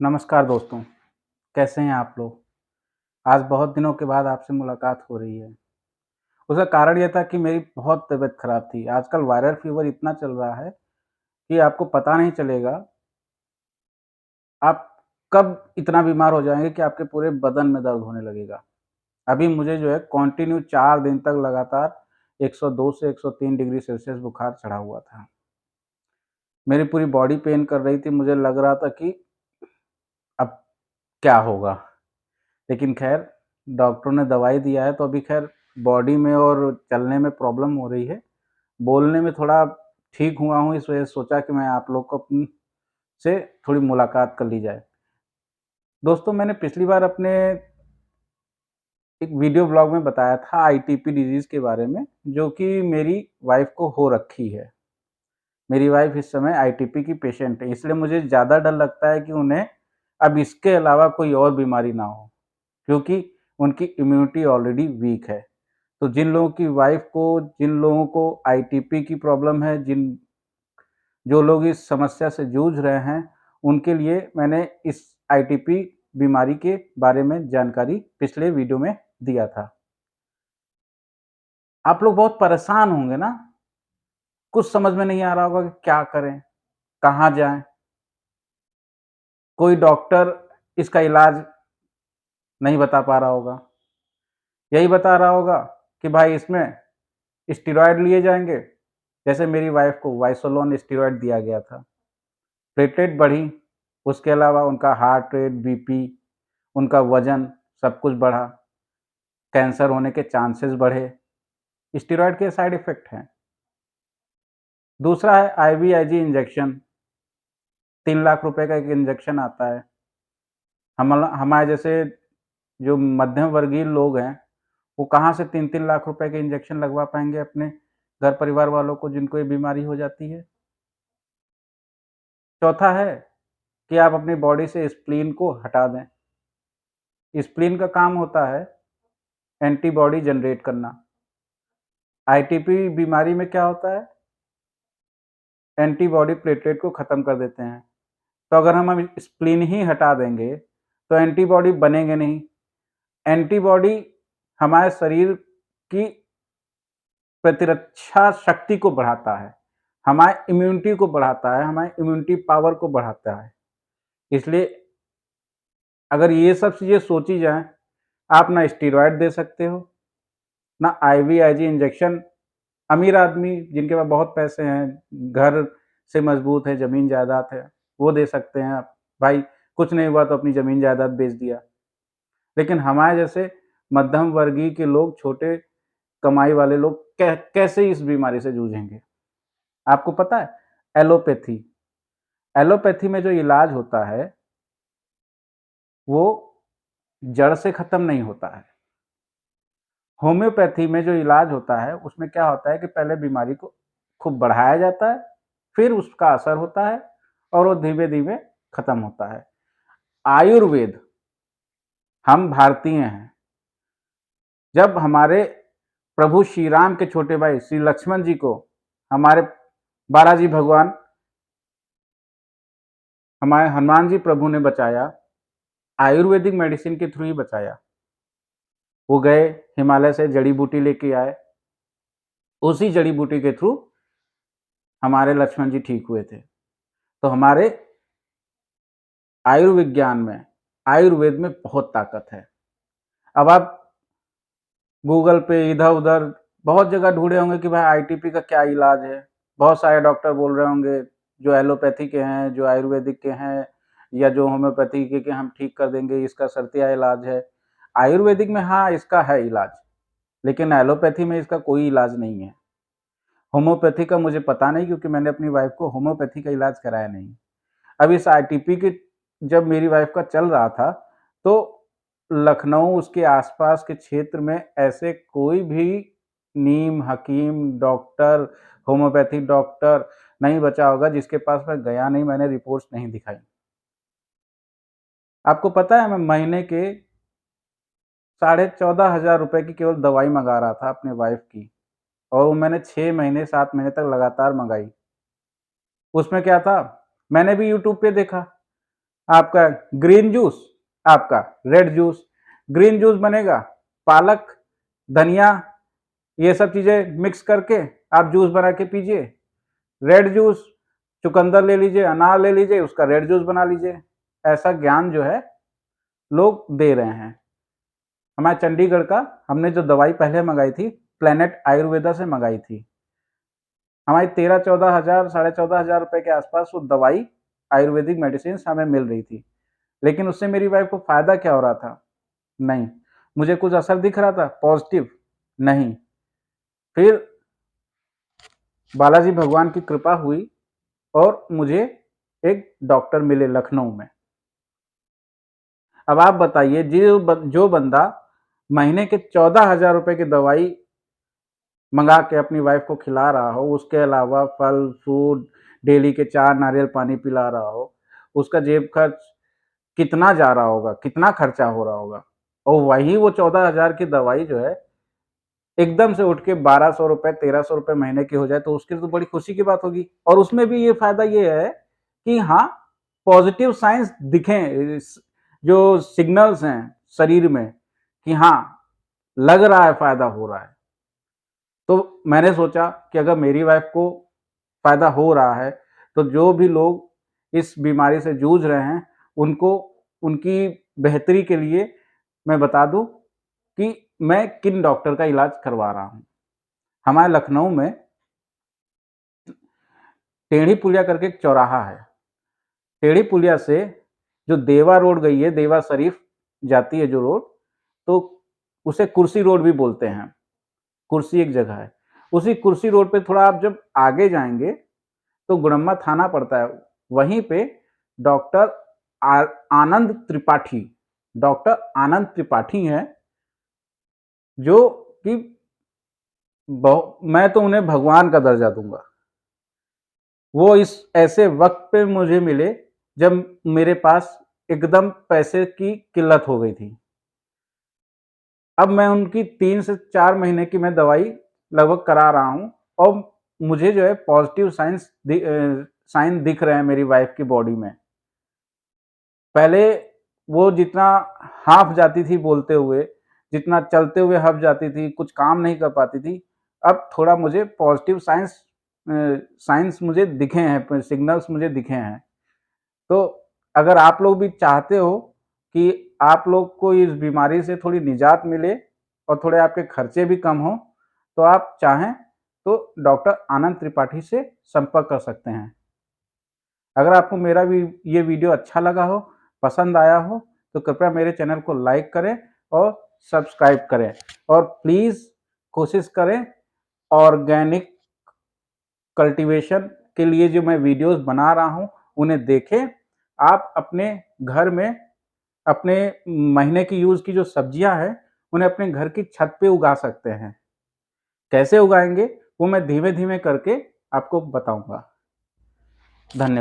नमस्कार दोस्तों, कैसे हैं आप लोग? आज बहुत दिनों के बाद आपसे मुलाकात हो रही है। उसका कारण ये था कि मेरी बहुत तबीयत खराब थी। आजकल वायरल फ़ीवर इतना चल रहा है कि आपको पता नहीं चलेगा, आप कब इतना बीमार हो जाएँगे कि आपके पूरे बदन में दर्द होने लगेगा। अभी मुझे जो है कंटिन्यू 4 दिन तक लगातार 102 से 103 डिग्री सेल्सियस बुखार चढ़ा हुआ था। मेरी पूरी बॉडी पेन कर रही थी, मुझे लग रहा था कि अब क्या होगा? लेकिन ख़ैर डॉक्टरों ने दवाई दिया है तो अभी ख़ैर बॉडी में और चलने में प्रॉब्लम हो रही है। बोलने में थोड़ा ठीक हुआ हूँ, इस वजह से सोचा कि मैं आप लोग को से थोड़ी मुलाकात कर ली जाए। दोस्तों मैंने पिछली बार अपने एक वीडियो ब्लॉग में बताया था आईटीपी डिज़ीज़ के बारे में, जो कि मेरी वाइफ़ को हो रखी है। मेरी वाइफ़ इस समय आईटीपी की पेशेंट है, इसलिए मुझे ज़्यादा डर लगता है कि उन्हें अब इसके अलावा कोई और बीमारी ना हो, क्योंकि उनकी इम्यूनिटी ऑलरेडी वीक है। तो जिन लोगों को आईटीपी की प्रॉब्लम है, जो लोग इस समस्या से जूझ रहे हैं, उनके लिए मैंने इस आईटीपी बीमारी के बारे में जानकारी पिछले वीडियो में दिया था। आप लोग बहुत परेशान होंगे ना? कुछ समझ में नहीं आ रहा होगा कि क्या करें? कहाँ जाएँ? कोई डॉक्टर इसका इलाज नहीं बता पा रहा होगा। यही बता रहा होगा कि भाई इसमें स्टेरॉइड लिए जाएँगे, जैसे मेरी वाइफ़ को वाइसोलोन स्टेरॉइड दिया गया था। प्लेटलेट बढ़ी, उसके अलावा उनका हार्ट रेट, बीपी, उनका वज़न सब कुछ बढ़ा, कैंसर होने के चांसेस बढ़े, स्टेरॉइड के साइड इफ़ेक्ट हैं। दूसरा है आईवीआईजी इंजेक्शन, 3 लाख रुपए का एक इंजेक्शन आता है। हमारे जैसे जो मध्यम वर्गीय लोग हैं, वो कहाँ से 3-3 लाख रुपए के इंजेक्शन लगवा पाएँगे अपने घर परिवार वालों को जिनको ये बीमारी हो जाती है। चौथा है कि आप अपनी बॉडी से स्प्लीन को हटा दें। स्प्लीन का काम होता है एंटीबॉडी जनरेट करना। आईटीपी बीमारी में क्या होता है? एंटीबॉडी प्लेटलेट को ख़त्म कर देते हैं। तो अगर हम अब स्प्लीन ही हटा देंगे, तो एंटीबॉडी बनेंगे नहीं। एंटीबॉडी हमारे शरीर की प्रतिरक्षा शक्ति को बढ़ाता है, हमारी इम्यूनिटी को बढ़ाता है, हमारी इम्यूनिटी पावर को बढ़ाता है। इसलिए अगर ये सब चीज़ें सोची जाएँ, आप ना स्टेरॉइड दे सकते हो, ना आईवीआईजी इंजेक्शन। अमीर आदमी जिनके पास बहुत पैसे हैं, घर से मजबूत है, ज़मीन जायदाद है, वो दे सकते हैं। भाई कुछ नहीं हुआ तो अपनी ज़मीन जायदाद बेच दिया। लेकिन हमारे जैसे मध्यम वर्गीय के लोग, छोटे कमाई वाले लोग कैसे इस बीमारी से जूझेंगे? आपको पता है एलोपैथी, एलोपैथी में जो इलाज होता है, वो जड़ से खत्म नहीं होता है। होम्योपैथी में जो इलाज होता है, उसमें क्या होता है कि पहले बीमारी को खूब बढ़ाया जाता है, फिर उसका असर होता है और वो धीमे-धीमे खत्म होता है। आयुर्वेद, हम भारतीय हैं। जब हमारे प्रभु श्री राम के छोटे भाई श्री लक्ष्मण जी को हमारे बालाजी भगवान, हमारे हनुमान जी प्रभु ने बचाया, आयुर्वेदिक मेडिसिन के थ्रू ही बचाया। वो गए, हिमालय से जड़ी-बूटी लेके आए, उसी जड़ी-बूटी के थ्रू हमारे लक्ष्मण जी ठीक हुए थे। तो हमारे आयुर्विज्ञान में, आयुर्वेद में बहुत ताकत है। अब आप गूगल पे इधर-उधर बहुत जगह ढूँढे होंगे कि भाई आईटीपी का क्या इलाज है। बहुत सारे डॉक्टर बोल रहे होंगे, जो एलोपैथी के हैं, जो आयुर्वेदिक के हैं या जो होम्योपैथी के हम ठीक कर देंगे, इसका शर्तिया इलाज है। आयुर्वेदिक में हाँ, इसका है इलाज, लेकिन एलोपैथी में इसका कोई इलाज नहीं है। होम्योपैथी का मुझे पता नहीं, क्योंकि मैंने अपनी वाइफ़ को होम्योपैथी का इलाज कराया नहीं। अब इस आईटीपी के जब मेरी वाइफ़ का चल रहा था, तो लखनऊ उसके आस-पास के क्षेत्र में ऐसे कोई भी नीम हकीम, डॉक्टर, होम्योपैथिक डॉक्टर नहीं बचा होगा जिसके पास मैं गया नहीं, मैंने रिपोर्ट्स नहीं दिखाई। आपको पता है मैं महीने के साढ़े 14,000 रुपए की केवल दवाई मँगा रहा था अपनी वाइफ़ की, और वो मैंने 6 महीने 7 महीने तक लगातार मँगाई। उसमें क्या था, मैंने भी यूट्यूब पे देखा आपका ग्रीन जूस, आपका रेड जूस। ग्रीन जूस बनेगा पालक, धनिया, ये सब चीज़ें मिक्स करके आप जूस बना के पीजिए। रेड जूस चुकंदर ले लीजिए, अनार ले लीजिए, उसका रेड जूस बना लीजिए। ऐसा ज्ञान जो है लोग दे रहे हैं। हमारे चंडीगढ़ का हमने जो दवाई पहले मंगाई थी, प्लैनेट आयुर्वेदा से मंगाई थी। हमारी 13-14 हज़ार, साढ़े 14 हज़ार रुपए के आसपास वो दवाई आयुर्वेदिक मेडिसिन हमें मिल रही थी। लेकिन उससे मेरी वाइफ को फ़ायदा क्या हो रहा था? नहीं। मुझे कुछ असर दिख रहा था पॉज़िटिव? नहीं। फिर बालाजी भगवान की कृपा हुई और मुझे एक डॉक्टर मिले लखनऊ में। अब आप बताइए जो बंदा महीने के 14,000 रुपए की दवाई मंगा के अपनी वाइफ को खिला रहा हो, उसके अलावा फल फ्रूट डेली के 4 नारियल पानी पिला रहा हो, उसका जेब खर्च कितना जा रहा होगा, कितना खर्चा हो रहा होगा, और वही वो 14,000 की दवाई जो है एकदम से उठ के 1200 रुपए 1300 रुपए महीने की हो जाए तो उसके लिए तो बड़ी खुशी की बात होगी। और उसमें भी ये फायदा ये है कि हाँ, पॉजिटिव साइंस दिखें, जो सिग्नल्स हैं शरीर में कि हाँ, लग रहा है फायदा हो रहा है। तो मैंने सोचा कि अगर मेरी वाइफ को फ़ायदा हो रहा है, तो जो भी लोग इस बीमारी से जूझ रहे हैं, उनको उनकी बेहतरी के लिए मैं बता दूँ कि मैं किन डॉक्टर का इलाज करवा रहा हूँ। हमारे लखनऊ में टेढ़ी पुलिया करके एक चौराहा है। टेढ़ी पुलिया से जो देवा रोड गई है, देवा शरीफ जाती है जो रोड, तो उसे कुर्सी रोड भी बोलते हैं। कुर्सी एक जगह है। उसी कुर्सी रोड पे थोड़ा आप जब आगे जाएँगे तो गुड़म्मा थाना पड़ता है। वहीं पे डॉक्टर आनंद त्रिपाठी, डॉक्टर आनंद त्रिपाठी हैं, जो कि मैं तो उन्हें भगवान का दर्जा दूँगा। वो इस ऐसे वक़्त पे मुझे मिले जब मेरे पास एकदम पैसे की किल्लत हो गई थी। अब मैं उनकी 3 से 4 महीने की मैं दवाई लगभग करा रहा हूँ और मुझे जो है पॉज़िटिव साइन दिख रहे हैं मेरी वाइफ़ की बॉडी में। पहले वो जितना हाँफ जाती थी बोलते हुए, जितना चलते हुए हँफ जाती थी, कुछ काम नहीं कर पाती थी, अब थोड़ा मुझे पॉज़िटिव साइंस मुझे दिखे हैं, सिग्नल्स मुझे दिखे हैं। तो अगर आप लोग भी चाहते हो कि आप लोग को इस बीमारी से थोड़ी निजात मिले और थोड़े आपके खर्चे भी कम हों, तो आप चाहें तो डॉक्टर आनंद त्रिपाठी से संपर्क कर सकते हैं। अगर आपको मेरा ये वीडियो अच्छा लगा हो, पसंद आया हो, तो कृपया मेरे चैनल को लाइक करें और सब्सक्राइब करें और प्लीज़ कोशिश करें ऑर्गेनिक कल्टीवेशन के लिए जो मैं वीडियोज़ बना रहा हूँ, उन्हें देखें। आप अपने घर में अपने महीने की यूज़ की जो सब्जियाँ हैं, उन्हें अपने घर की छत पे उगा सकते हैं। कैसे उगाएँगे, वो मैं धीमे-धीमे करके आपको बताऊँगा। धन्य